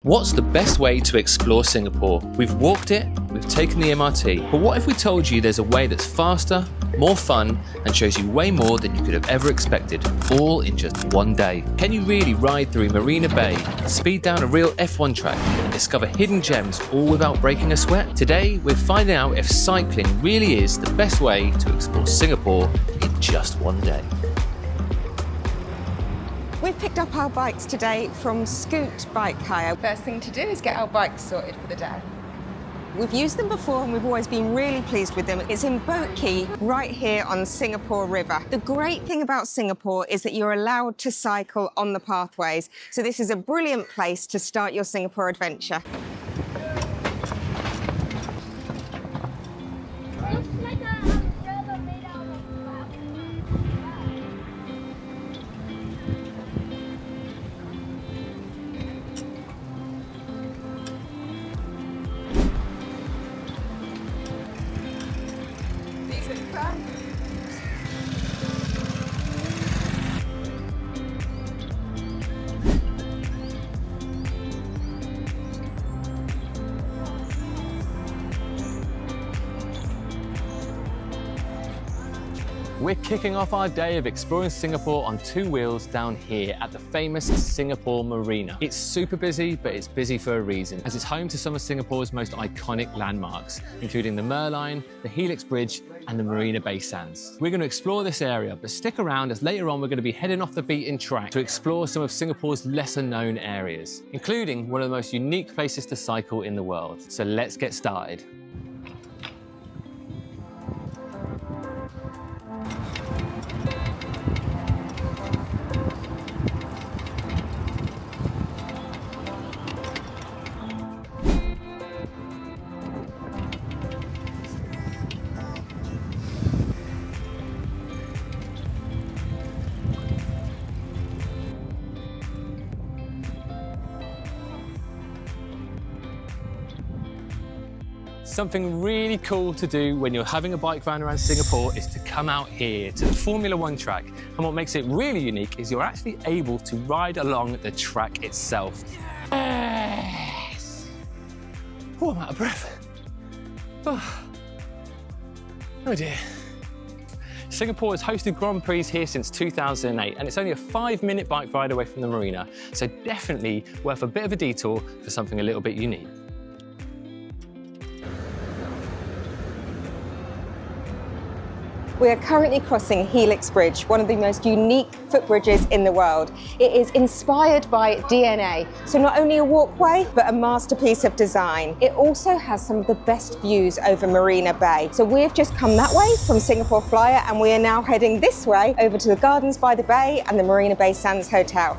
What's the best way to explore Singapore? We've walked it, we've taken the MRT, but what if we told you there's a way that's faster, more fun, and shows you way more than you could have ever expected, all in just one day? Can you really ride through Marina Bay, speed down a real F1 track, and discover hidden gems all without breaking a sweat? Today, we're finding out if cycling really is the best way to explore Singapore in just one day. We've picked up our bikes today from Scoot Bike Hire. First thing to do is get our bikes sorted for the day. We've used them before and we've always been really pleased with them. It's in Boat Quay, right here on Singapore River. The great thing about Singapore is that you're allowed to cycle on the pathways. So this is a brilliant place to start your Singapore adventure. We're kicking off our day of exploring Singapore on two wheels down here at the famous Singapore Marina. It's super busy, but it's busy for a reason, as it's home to some of Singapore's most iconic landmarks, including the Merlion, the Helix Bridge, and the Marina Bay Sands. We're going to explore this area, but stick around as later on we're going to be heading off the beaten track to explore some of Singapore's lesser known areas, including one of the most unique places to cycle in the world. So let's get started. Something really cool to do when you're having a bike ride around Singapore is to come out here to the Formula One track. And what makes it really unique is you're actually able to ride along the track itself. Yes! Oh, I'm out of breath. Oh dear. Singapore has hosted Grand Prix here since 2008, and it's only a 5-minute bike ride away from the marina, so definitely worth a bit of a detour for something a little bit unique. We are currently crossing Helix Bridge, one of the most unique footbridges in the world. It is inspired by DNA, so not only a walkway, but a masterpiece of design. It also has some of the best views over Marina Bay. So we've just come that way from Singapore Flyer, and we are now heading this way over to the Gardens by the Bay and the Marina Bay Sands Hotel.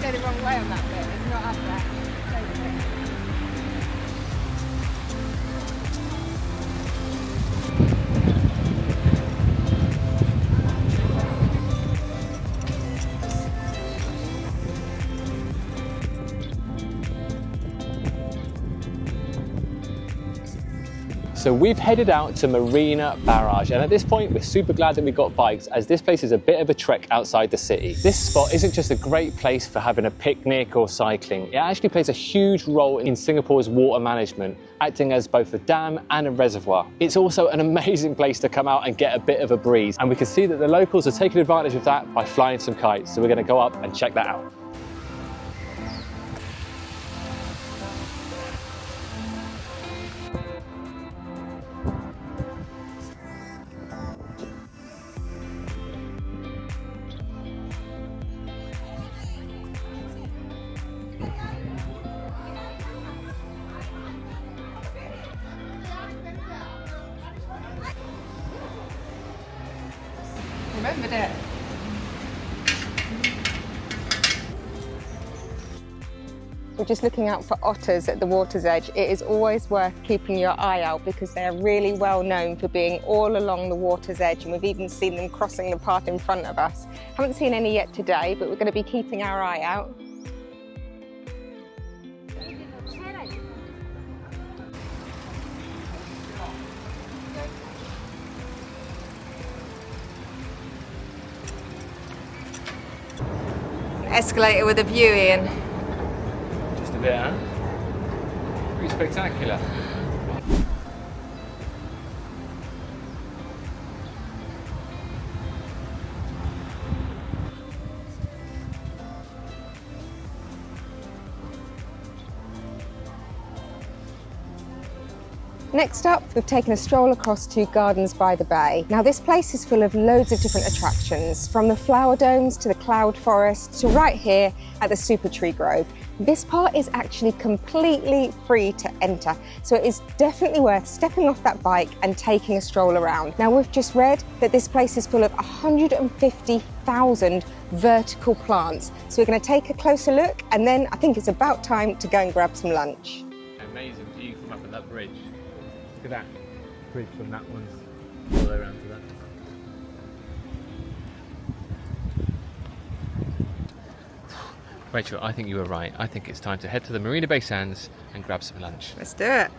Go the wrong way on that bit, it's not up there. So we've headed out to Marina Barrage, and at this point we're super glad that we got bikes, as this place is a bit of a trek outside the city. This spot isn't just a great place for having a picnic or cycling, it actually plays a huge role in Singapore's water management, acting as both a dam and a reservoir. It's also an amazing place to come out and get a bit of a breeze, and we can see that the locals are taking advantage of that by flying some kites, so we're going to go up and check that out. Remembered it. We're just looking out for otters at the water's edge. It is always worth keeping your eye out because they are really well known for being all along the water's edge, and we've even seen them crossing the path in front of us. Haven't seen any yet today, but we're going to be keeping our eye out. Escalator with a view, Ian. Just a bit, huh? Pretty spectacular. Next up, we've taken a stroll across to Gardens by the Bay. Now this place is full of loads of different attractions, from the flower domes to the cloud forest to right here at the Supertree Grove. This part is actually completely free to enter, so it is definitely worth stepping off that bike and taking a stroll around. Now we've just read that this place is full of 150,000 vertical plants, so we're going to take a closer look and then I think it's about time to go and grab some lunch. Amazing view from up at that bridge. Look at that bridge from that one all the way around to that. Rachel, I think you were right. I think it's time to head to the Marina Bay Sands and grab some lunch. Let's do it.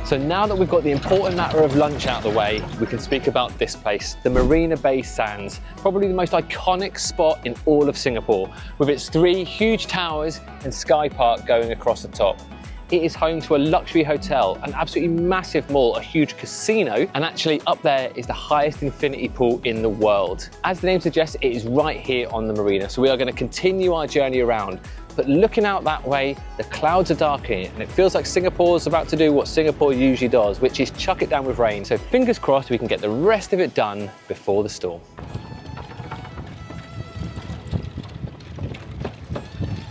So now that we've got the important matter of lunch out of the way, we can speak about this place, the Marina Bay Sands, probably the most iconic spot in all of Singapore, with its 3 huge towers and Sky Park going across the top. It is home to a luxury hotel, an absolutely massive mall, a huge casino, and actually up there is the highest infinity pool in the world. As the name suggests, it is right here on the marina, so we are going to continue our journey around. But looking out that way, the clouds are darkening and it feels like Singapore's about to do what Singapore usually does, which is chuck it down with rain. So fingers crossed we can get the rest of it done before the storm.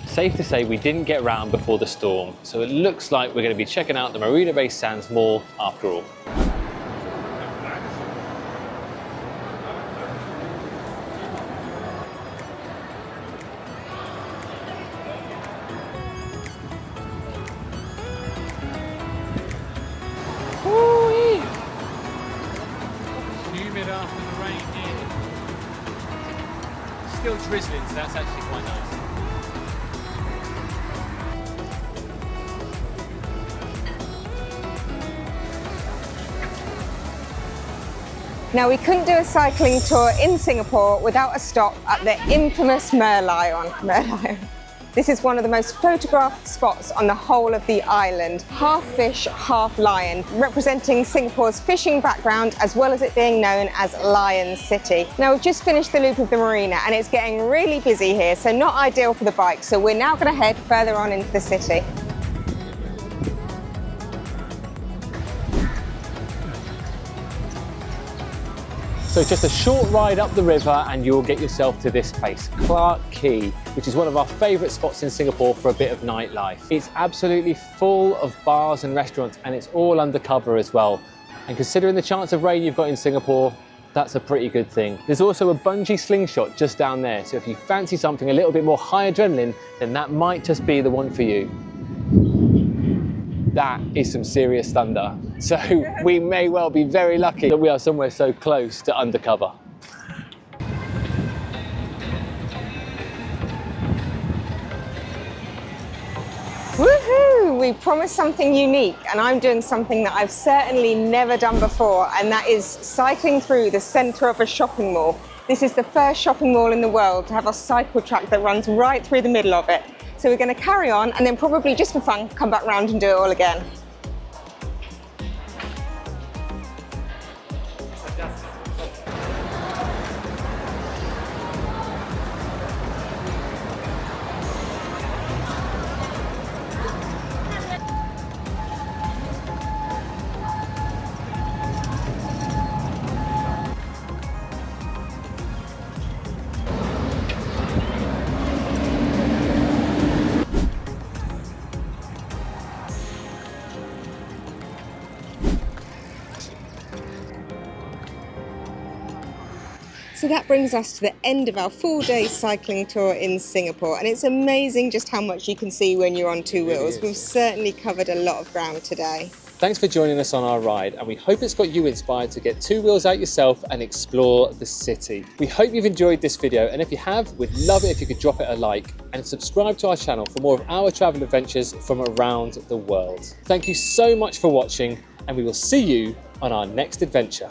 Safe to say we didn't get round before the storm, so it looks like we're going to be checking out the Marina Bay Sands Mall after all. Humid after the rain here. Still drizzling, so that's actually quite nice. Now we couldn't do a cycling tour in Singapore without a stop at the infamous Merlion. This is one of the most photographed spots on the whole of the island. Half fish, half lion, representing Singapore's fishing background as well as it being known as Lion City. Now we've just finished the loop of the marina and it's getting really busy here, so not ideal for the bike. So we're now going to head further on into the city. So just a short ride up the river and you'll get yourself to this place, Clarke Quay, which is one of our favourite spots in Singapore for a bit of nightlife. It's absolutely full of bars and restaurants and it's all undercover as well. And considering the chance of rain you've got in Singapore, that's a pretty good thing. There's also a bungee slingshot just down there, so if you fancy something a little bit more high adrenaline, then that might just be the one for you. That is some serious thunder. So we may well be very lucky that we are somewhere so close to undercover. we promised something unique, and I'm doing something that I've certainly never done before, and that is cycling through the centre of a shopping mall. This is the first shopping mall in the world to have a cycle track that runs right through the middle of it. So we're going to carry on and then probably just for fun come back round and do it all again. So that brings us to the end of our full-day cycling tour in Singapore, and it's amazing just how much you can see when you're on two wheels. We've certainly covered a lot of ground today. Thanks for joining us on our ride, and we hope it's got you inspired to get two wheels out yourself and explore the city. We hope you've enjoyed this video, and if you have, we'd love it if you could drop it a like and subscribe to our channel for more of our travel adventures from around the world. Thank you so much for watching, and we will see you on our next adventure.